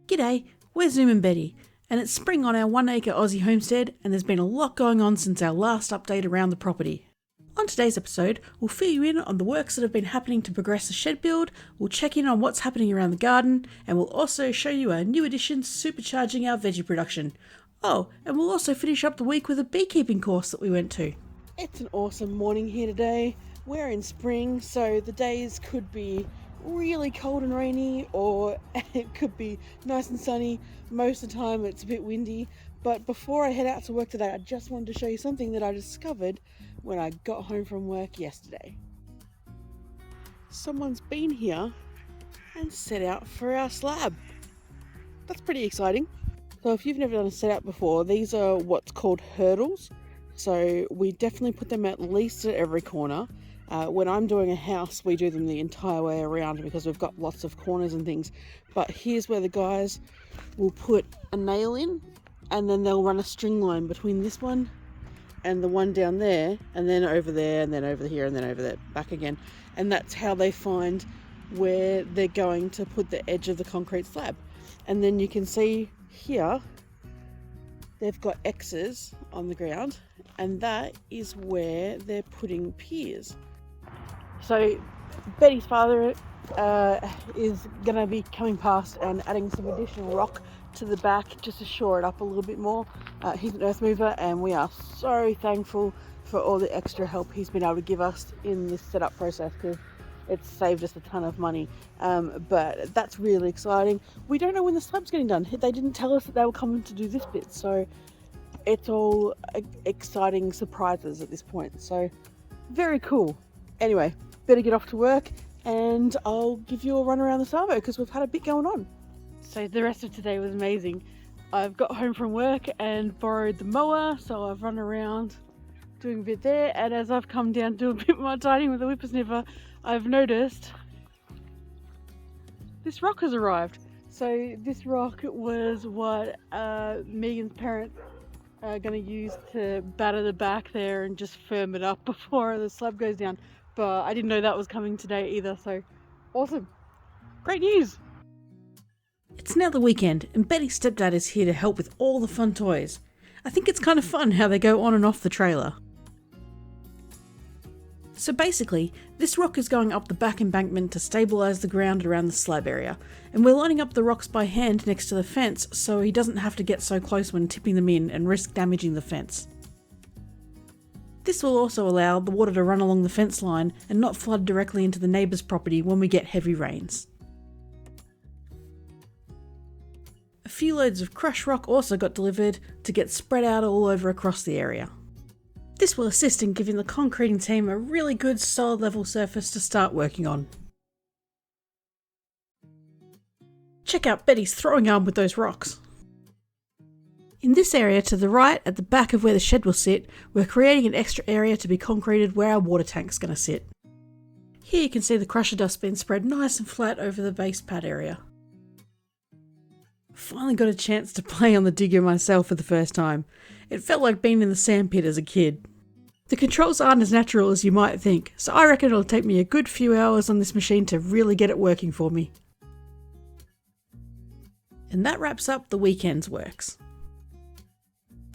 G'day, we're Zoom and Betty, and it's spring on our 1 Acre Aussie Homestead, and there's been a lot going on since our last update around the property. On today's episode, we'll fill you in on the works that have been happening to progress the shed build, we'll check in on what's happening around the garden, and we'll also show you our new additions supercharging our veggie production. Oh, and we'll also finish up the week with a beekeeping course that we went to. It's an awesome morning here today. We're in spring, so the days could be really cold and rainy, or it could be nice and sunny. Most of the time it's a bit windy, but before I head out to work today, I just wanted to show you something that I discovered when I got home from work yesterday. Someone's been here and set out for our slab. That's pretty exciting. So if you've never done a set out before, these are what's called hurdles. So we definitely put them at least at every corner. When I'm doing a house, we do them the entire way around because we've got lots of corners and things. But here's where the guys will put a nail in, and then they'll run a string line between this one and the one down there, and then over there, and then over here, and then over there, back again. And that's how they find where they're going to put the edge of the concrete slab. And then you can see here, they've got X's on the ground, and that is where they're putting piers. So Betty's father is going to be coming past and adding some additional rock to the back just to shore it up a little bit more. He's an earth mover, and we are so thankful for all the extra help he's been able to give us in this setup process, because it's saved us a ton of money. But that's really exciting. We don't know when the slab's getting done. They didn't tell us that they were coming to do this bit, so it's all exciting surprises at this point. So very cool. Anyway, better get off to work, and I'll give you a run around the Savo because we've had a bit going on. So the rest of today was amazing. I've got home from work and borrowed the mower, so I've run around doing a bit there, and as I've come down to do a bit more tidying with the whippersnipper, I've noticed this rock has arrived. So this rock was what Megan's parents are going to use to batter the back there and just firm it up before the slab goes down. But I didn't know that was coming today either, so awesome. Great news! It's now the weekend, and Betty's stepdad is here to help with all the fun toys. I think it's kind of fun how they go on and off the trailer. So basically, this rock is going up the back embankment to stabilise the ground around the slab area, and we're lining up the rocks by hand next to the fence so he doesn't have to get so close when tipping them in and risk damaging the fence. This will also allow the water to run along the fence line and not flood directly into the neighbour's property when we get heavy rains. A few loads of crushed rock also got delivered to get spread out all over across the area. This will assist in giving the concreting team a really good solid level surface to start working on. Check out Betty's throwing arm with those rocks. In this area to the right, at the back of where the shed will sit, we're creating an extra area to be concreted where our water tank's going to sit. Here you can see the crusher dust being spread nice and flat over the base pad area. Finally got a chance to play on the digger myself for the first time. It felt like being in the sandpit as a kid. The controls aren't as natural as you might think, so I reckon it'll take me a good few hours on this machine to really get it working for me. And that wraps up the weekend's works.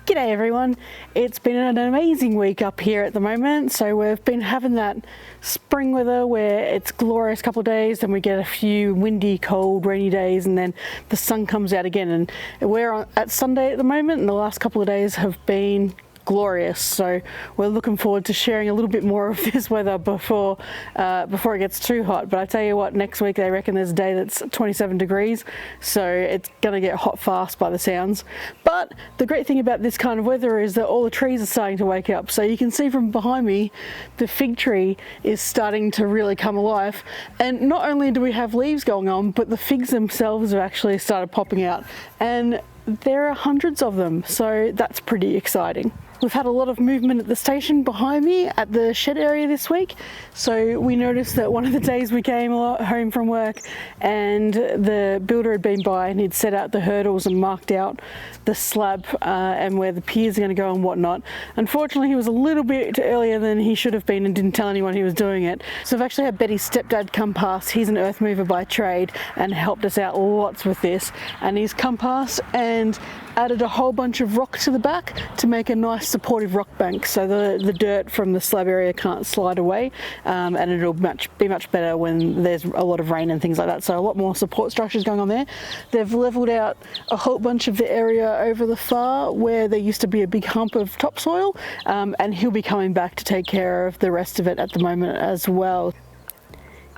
G'day everyone, it's been an amazing week up here at the moment. So we've been having that spring weather where it's glorious couple of days, then we get a few windy, cold, rainy days, and then the sun comes out again. And we're at Sunday at the moment, and the last couple of days have been glorious. So we're looking forward to sharing a little bit more of this weather before it gets too hot. But I tell you what, next week they reckon there's a day that's 27 degrees, so it's gonna get hot fast by the sounds. But the great thing about this kind of weather is that all the trees are starting to wake up. So you can see from behind me, the fig tree is starting to really come alive. And not only do we have leaves going on, but the figs themselves have actually started popping out. And there are hundreds of them, so that's pretty exciting. We've had a lot of movement at the station behind me at the shed area this week. So we noticed that one of the days we came home from work and the builder had been by and he'd set out the hurdles and marked out the slab and where the piers are going to go and whatnot. Unfortunately, he was a little bit earlier than he should have been and didn't tell anyone he was doing it. So I've actually had Betty's stepdad come past. He's an earth mover by trade and helped us out lots with this. And he's come past and added a whole bunch of rock to the back to make a nice supportive rock bank so the dirt from the slab area can't slide away, and it'll be much better when there's a lot of rain and things like that. So a lot more support structures going on there. They've levelled out a whole bunch of the area over the far where there used to be a big hump of topsoil, and he'll be coming back to take care of the rest of it at the moment as well.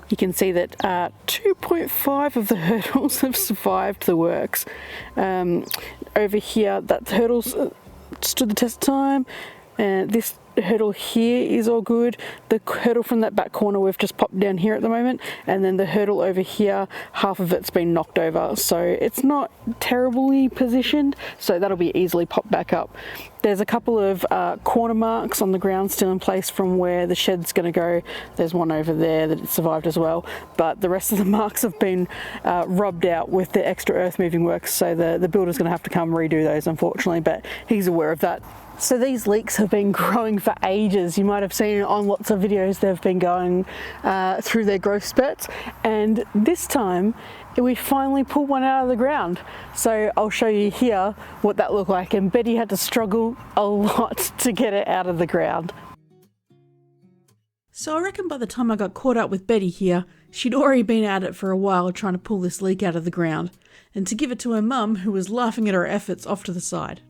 You can see that 2.5 of the hurdles have survived the works. Over here, that hurdles stood the test of time, and this hurdle here is all good. The hurdle from that back corner we've just popped down here at the moment, and then the hurdle over here, half of it's been knocked over, so it's not terribly positioned, so that'll be easily popped back up. There's a couple of corner marks on the ground still in place from where the shed's going to go. There's one over there that survived as well, but the rest of the marks have been rubbed out with the extra earth moving works, so the builder's going to have to come redo those, unfortunately, but he's aware of that. So these leeks have been growing for ages. You might have seen on lots of videos they've been going through their growth spurts, and this time we finally pulled one out of the ground. So I'll show you here what that looked like, and Betty had to struggle a lot to get it out of the ground. So I reckon by the time I got caught up with Betty here, she'd already been at it for a while trying to pull this leek out of the ground, and to give it to her mum, who was laughing at her efforts off to the side.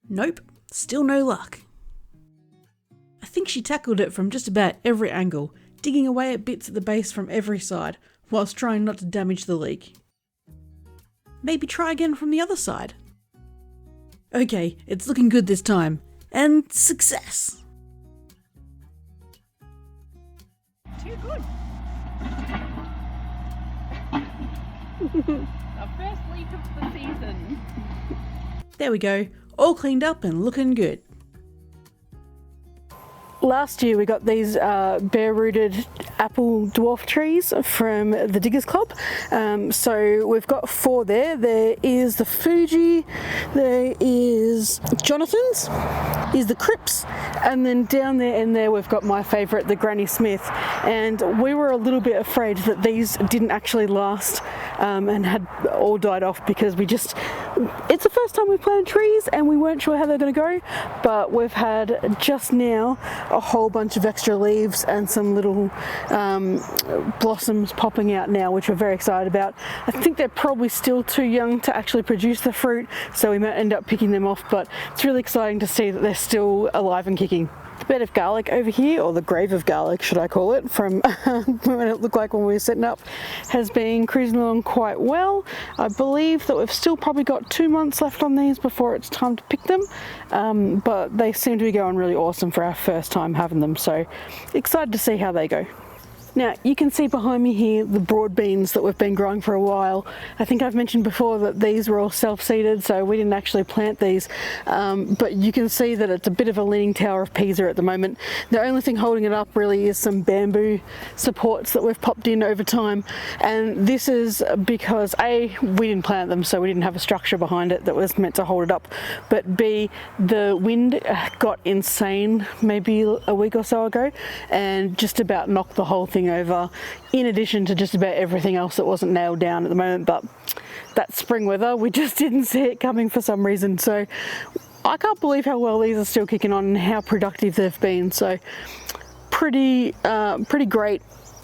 Nope, still no luck. I think she tackled it from just about every angle, digging away at bits at the base from every side, whilst trying not to damage the leek. Maybe try again from the other side. Okay, it's looking good this time, and success! Too good. Our first leek of the season. There we go, all cleaned up and looking good. Last year we got these bare-rooted apple dwarf trees from the Diggers Club. So we've got 4 there. There is the Fuji, there is Jonathan's, is the Cripps, and then down there in there we've got my favourite, the Granny Smith. And we were a little bit afraid that these didn't actually last and had all died off because it's the first time we've planted trees and we weren't sure how they're going to go, but we've had just now a whole bunch of extra leaves and some little blossoms popping out now, which we're very excited about. I think they're probably still too young to actually produce the fruit, so we might end up picking them off, but it's really exciting to see that they're still alive and kicking. The bed of garlic over here, or the grave of garlic should I call it, from what it looked like when we were setting up, has been cruising along quite well. I believe that we've still probably got 2 months left on these before it's time to pick them, but they seem to be going really awesome for our first time having them, so excited to see how they go. Now you can see behind me here the broad beans that we've been growing for a while. I think I've mentioned before that these were all self-seeded, so we didn't actually plant these, but you can see that it's a bit of a leaning tower of Pisa at the moment. The only thing holding it up really is some bamboo supports that we've popped in over time, and this is because A, we didn't plant them, so we didn't have a structure behind it that was meant to hold it up, but B, the wind got insane maybe a week or so ago and just about knocked the whole thing over, in addition to just about everything else that wasn't nailed down at the moment. But that spring weather, we just didn't see it coming for some reason, so I can't believe how well these are still kicking on and how productive they've been. So pretty great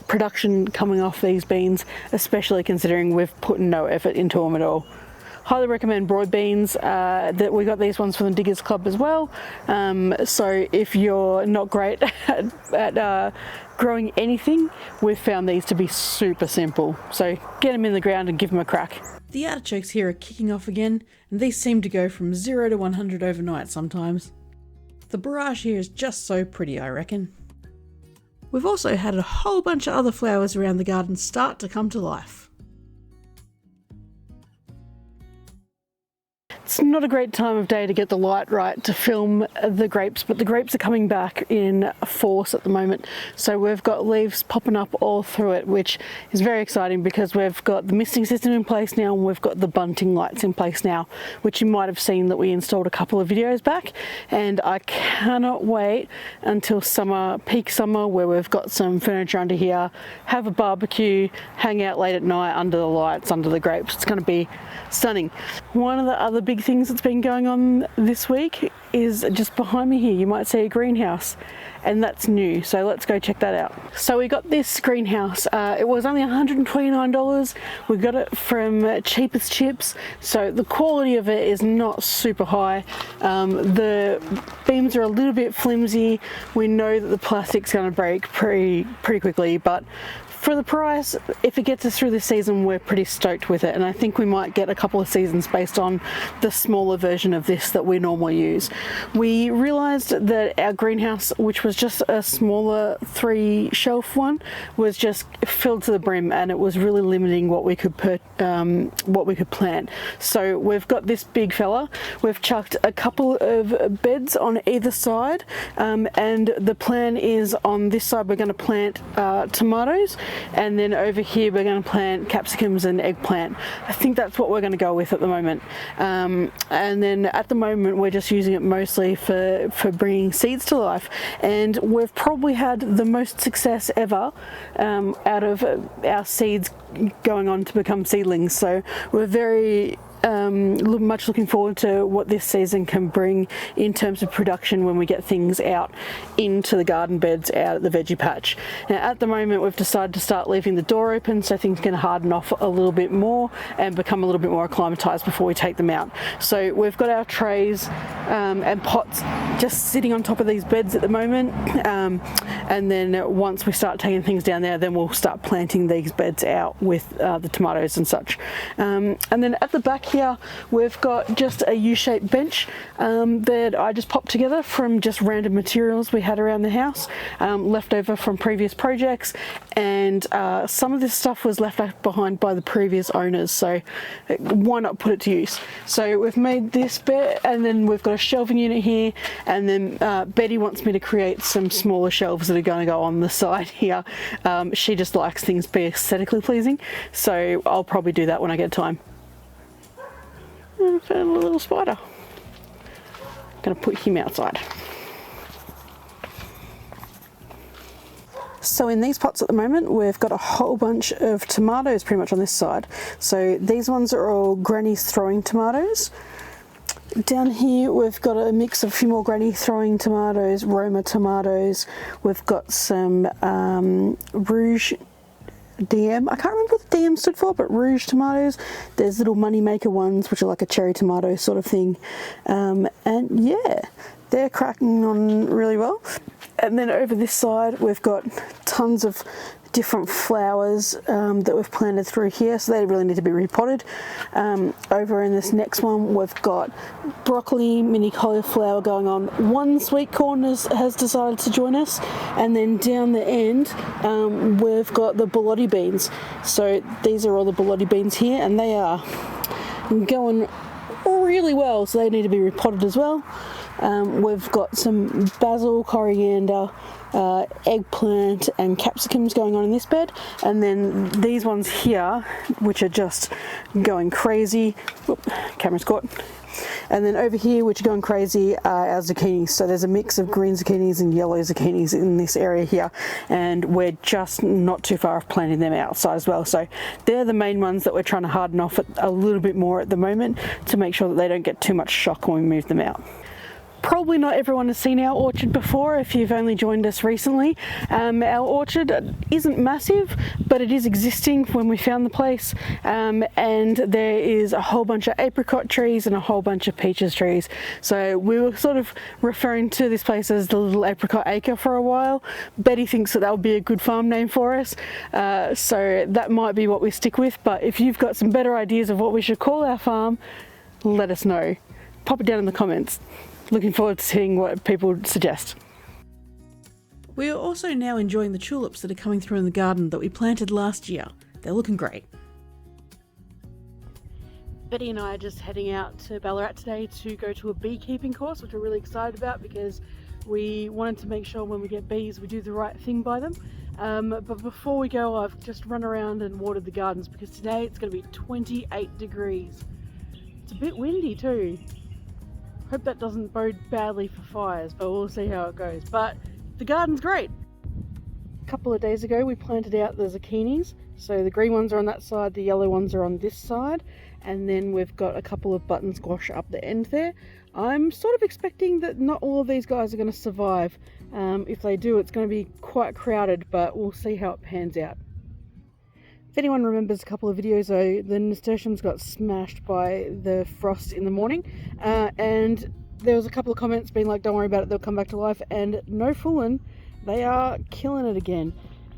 production coming off these beans, especially considering we've put no effort into them at all. Highly recommend broad beans. That we got these ones from the Diggers Club as well. So if you're not great at growing anything, we've found these to be super simple. So get them in the ground and give them a crack. The artichokes here are kicking off again, and these seem to go from 0 to 100 overnight sometimes. The barrage here is just so pretty, I reckon. We've also had a whole bunch of other flowers around the garden start to come to life. It's not a great time of day to get the light right to film the grapes, but the grapes are coming back in force at the moment. So we've got leaves popping up all through it, which is very exciting because we've got the misting system in place now and we've got the bunting lights in place now, which you might have seen that we installed a couple of videos back. And I cannot wait until summer, peak summer, where we've got some furniture under here, have a barbecue, hang out late at night under the lights, under the grapes. It's going to be stunning. One of the other big things that's been going on this week is just behind me here. You might see a greenhouse, and that's new, so let's go check that out. So we got this greenhouse. It was only $129. We got it from Cheapest Chips, so the quality of it is not super high. The beams are a little bit flimsy. We know that the plastic's going to break pretty quickly, but for the price, if it gets us through this season, we're pretty stoked with it, and I think we might get a couple of seasons based on the smaller version of this that we normally use. We realised that our greenhouse, which was just a smaller 3-shelf one, was just filled to the brim, and it was really limiting what we could plant. So we've got this big fella. We've chucked a couple of beds on either side, and the plan is on this side we're going to plant tomatoes, and then over here we're going to plant capsicums and eggplant. I think that's what we're going to go with at the moment. And then at the moment we're just using it mostly for bringing seeds to life, and we've probably had the most success ever out of our seeds going on to become seedlings. So we're very much looking forward to what this season can bring in terms of production when we get things out into the garden beds, out at the veggie patch. Now at the moment we've decided to start leaving the door open so things can harden off a little bit more and become a little bit more acclimatized before we take them out. So we've got our trays and pots just sitting on top of these beds at the moment, and then once we start taking things down there, then we'll start planting these beds out with the tomatoes and such. And then at the back here we've got just a U-shaped bench that I just popped together from just random materials we had around the house, left over from previous projects, and some of this stuff was left behind by the previous owners, so why not put it to use. So we've made this bit, and then we've got a shelving unit here, and then Betty wants me to create some smaller shelves that are going to go on the side here. She just likes things to be aesthetically pleasing, so I'll probably do that when I get time. I found a little spider. I'm going to put him outside. So in these pots at the moment we've got a whole bunch of tomatoes pretty much on this side. So these ones are all Granny's throwing tomatoes. Down here we've got a mix of a few more Granny throwing tomatoes, Roma tomatoes. We've got some Rouge DM. I can't remember what the DM stood for, but Rouge tomatoes. There's little moneymaker ones, which are like a cherry tomato sort of thing. And yeah, they're cracking on really well. And then over this side, we've got tons of different flowers that we've planted through here, so they really need to be repotted. Over in this next one, we've got broccoli, mini cauliflower going on. One sweet corn has decided to join us, and then down the end, we've got the bologna beans. So these are all the bologna beans here, and they are going really well, so they need to be repotted as well. We've got some basil, coriander, eggplant and capsicums going on in this bed, and then these ones here which are just going crazy. Oop, camera's caught. And then over here, which are going crazy, are our zucchinis. So there's a mix of green zucchinis and yellow zucchinis in this area here, and we're just not too far off planting them outside as well. So they're the main ones that we're trying to harden off a little bit more at the moment to make sure that they don't get too much shock when we move them out. Probably not everyone has seen our orchard before if you've only joined us recently. Our orchard isn't massive, but it is existing when we found the place, and there is a whole bunch of apricot trees and a whole bunch of peaches trees. So we were sort of referring to this place as the Little Apricot Acre for a while. Betty thinks that would be a good farm name for us, so that might be what we stick with, but if you've got some better ideas of what we should call our farm, let us know. Pop it down in the comments. Looking forward to seeing what people suggest. We are also now enjoying the tulips that are coming through in the garden that we planted last year. They're looking great. Betty and I are just heading out to Ballarat today to go to a beekeeping course, which we're really excited about because we wanted to make sure when we get bees we do the right thing by them. But before we go, I've just run around and watered the gardens because today it's going to be 28 degrees. It's a bit windy too. Hope that doesn't bode badly for fires, but we'll see how it goes. But the garden's great. A couple of days ago we planted out the zucchinis. So the green ones are on that side, the yellow ones are on this side, and then we've got a couple of button squash up the end there. I'm sort of expecting that not all of these guys are going to survive. If they do, it's going to be quite crowded, but we'll see how it pans out. If anyone remembers a couple of videos ago, the nasturtiums got smashed by the frost in the morning, and there was a couple of comments being like, don't worry about it, they'll come back to life, and no fooling, they are killing it again.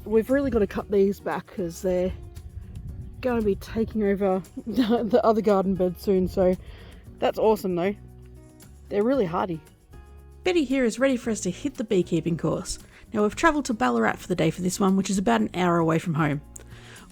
We've really got to cut these back because they're going to be taking over the other garden bed soon, so that's awesome though. They're really hardy. Betty here is ready for us to hit the beekeeping course. Now we've travelled to Ballarat for the day for this one, which is about an hour away from home.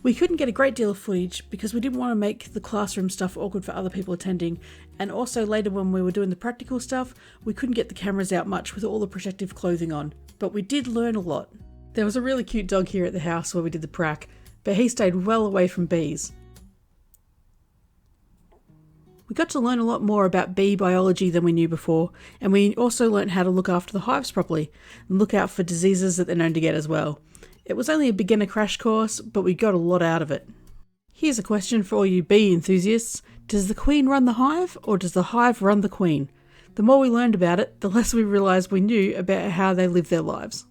We couldn't get a great deal of footage because we didn't want to make the classroom stuff awkward for other people attending, and also later when we were doing the practical stuff, we couldn't get the cameras out much with all the protective clothing on, but we did learn a lot. There was a really cute dog here at the house where we did the prac, but he stayed well away from bees. We got to learn a lot more about bee biology than we knew before, and we also learnt how to look after the hives properly and look out for diseases that they're known to get as well. It was only a beginner crash course, but we got a lot out of it. Here's a question for all you bee enthusiasts. Does the queen run the hive, or does the hive run the queen? The more we learned about it, the less we realised we knew about how they live their lives.